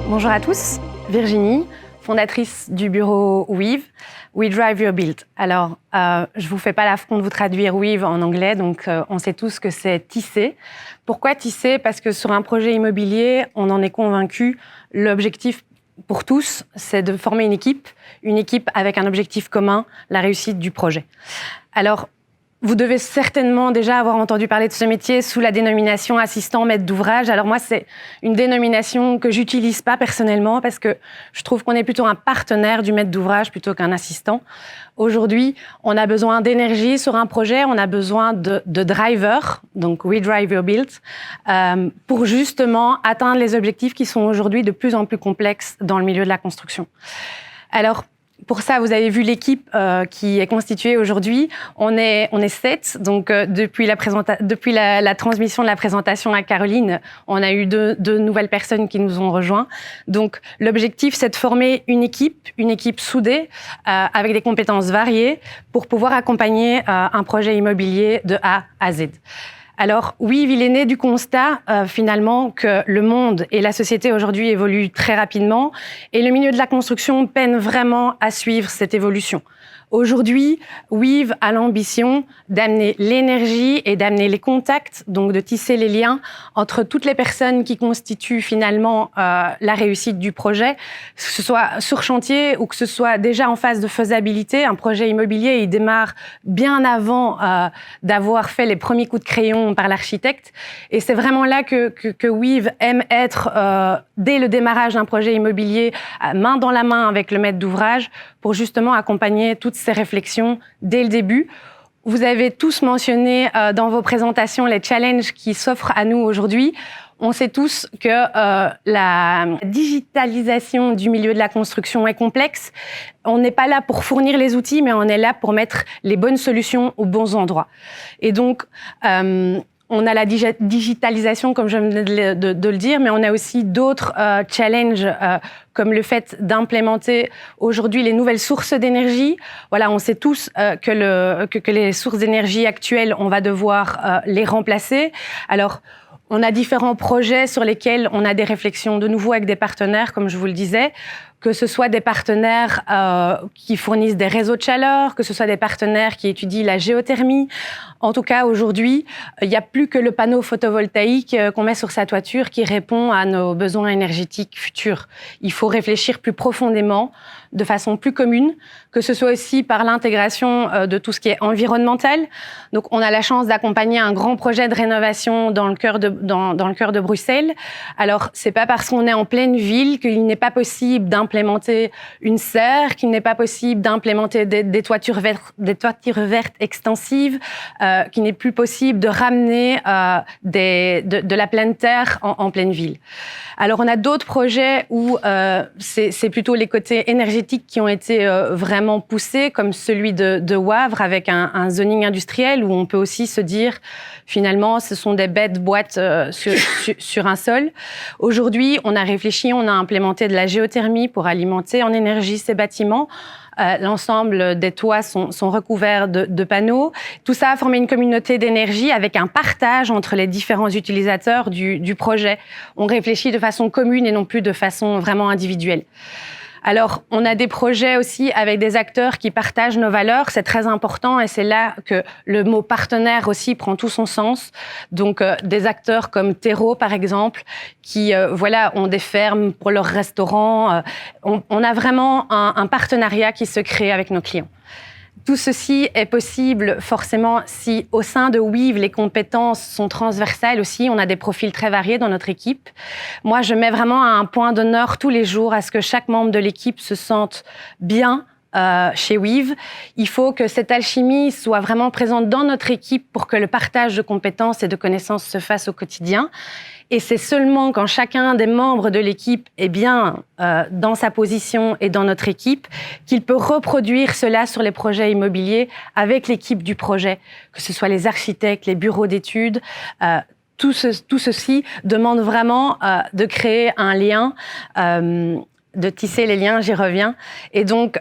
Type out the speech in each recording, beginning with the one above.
Bonjour à tous, Virginie, fondatrice du bureau Weave, We Drive Your Build. Alors, je ne vous fais pas l'affront de vous traduire Weave en anglais, donc on sait tous que c'est tisser. Pourquoi tisser ? Parce que sur un projet immobilier, on en est convaincu, l'objectif pour tous, c'est de former une équipe avec un objectif commun, la réussite du projet. Alors, vous devez certainement déjà avoir entendu parler de ce métier sous la dénomination assistant maître d'ouvrage. Alors moi, c'est une dénomination que j'utilise pas personnellement parce que je trouve qu'on est plutôt un partenaire du maître d'ouvrage plutôt qu'un assistant. Aujourd'hui, on a besoin d'énergie sur un projet, on a besoin de drivers, donc We Drive Your Build, pour justement atteindre les objectifs qui sont aujourd'hui de plus en plus complexes dans le milieu de la construction. Alors, pour ça, vous avez vu l'équipe qui est constituée aujourd'hui. On est 7. Donc, depuis la transmission de la présentation à Caroline, on a eu deux nouvelles personnes qui nous ont rejoints. Donc, l'objectif, c'est de former une équipe soudée, avec des compétences variées, pour pouvoir accompagner un projet immobilier de A à Z. Alors, Weave, il est né du constat, finalement, que le monde et la société aujourd'hui évoluent très rapidement et le milieu de la construction peine vraiment à suivre cette évolution. Aujourd'hui, Weave a l'ambition d'amener l'énergie et d'amener les contacts, donc de tisser les liens entre toutes les personnes qui constituent finalement la réussite du projet, que ce soit sur chantier ou que ce soit déjà en phase de faisabilité. Un projet immobilier, il démarre bien avant d'avoir fait les premiers coups de crayon par l'architecte. Et c'est vraiment là que Weave aime être, dès le démarrage d'un projet immobilier, main dans la main avec le maître d'ouvrage, pour justement accompagner toutes ces réflexions dès le début. Vous avez tous mentionné dans vos présentations les challenges qui s'offrent à nous aujourd'hui. On sait tous que la digitalisation du milieu de la construction est complexe. On n'est pas là pour fournir les outils, mais on est là pour mettre les bonnes solutions aux bons endroits. Et donc, on a la digitalisation, comme je viens de le dire, mais on a aussi d'autres challenges, comme le fait d'implémenter aujourd'hui les nouvelles sources d'énergie. Voilà, on sait tous que les sources d'énergie actuelles, on va devoir les remplacer. Alors, on a différents projets sur lesquels on a des réflexions de nouveau avec des partenaires, comme je vous le disais, que ce soit des partenaires qui fournissent des réseaux de chaleur, que ce soit des partenaires qui étudient la géothermie. En tout cas, aujourd'hui, il n'y a plus que le panneau photovoltaïque qu'on met sur sa toiture qui répond à nos besoins énergétiques futurs. Il faut réfléchir plus profondément, de façon plus commune, que ce soit aussi par l'intégration de tout ce qui est environnemental. Donc, on a la chance d'accompagner un grand projet de rénovation dans le cœur de Bruxelles. Alors, c'est pas parce qu'on est en pleine ville qu'il n'est pas possible d'implémenter une serre, qu'il n'est pas possible d'implémenter des toitures vertes extensives, qu'il n'est plus possible de ramener de la pleine terre en pleine ville. Alors, on a d'autres projets où c'est plutôt les côtés énergétiques qui ont été vraiment poussés, comme celui de Wavre, avec un zoning industriel, où on peut aussi se dire, finalement, ce sont des bêtes boîtes sur un sol. Aujourd'hui, on a réfléchi, on a implémenté de la géothermie pour alimenter en énergie ces bâtiments. L'ensemble des toits sont recouverts de panneaux. Tout ça a formé une communauté d'énergie avec un partage entre les différents utilisateurs du projet. On réfléchit de façon commune et non plus de façon vraiment individuelle. Alors, on a des projets aussi avec des acteurs qui partagent nos valeurs. C'est très important et c'est là que le mot partenaire aussi prend tout son sens. Donc, des acteurs comme Terreau, par exemple, qui ont des fermes pour leurs restaurants. On a vraiment un partenariat qui se crée avec nos clients. Tout ceci est possible forcément si au sein de Weave, les compétences sont transversales aussi. On a des profils très variés dans notre équipe. Moi, je mets vraiment un point d'honneur tous les jours à ce que chaque membre de l'équipe se sente bien chez Weave. Il faut que cette alchimie soit vraiment présente dans notre équipe pour que le partage de compétences et de connaissances se fasse au quotidien. Et c'est seulement quand chacun des membres de l'équipe est bien dans sa position et dans notre équipe qu'il peut reproduire cela sur les projets immobiliers avec l'équipe du projet, que ce soit les architectes, les bureaux d'études. Tout ceci demande vraiment de créer un lien, de tisser les liens, j'y reviens. Et donc,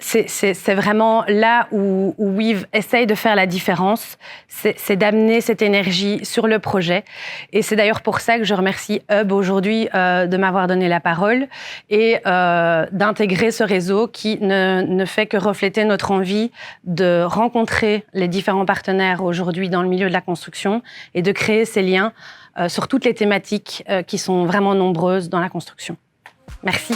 c'est vraiment là où Weave essaye de faire la différence, c'est d'amener cette énergie sur le projet. Et c'est d'ailleurs pour ça que je remercie Hub aujourd'hui de m'avoir donné la parole et d'intégrer ce réseau qui ne fait que refléter notre envie de rencontrer les différents partenaires aujourd'hui dans le milieu de la construction et de créer ces liens sur toutes les thématiques qui sont vraiment nombreuses dans la construction. Merci.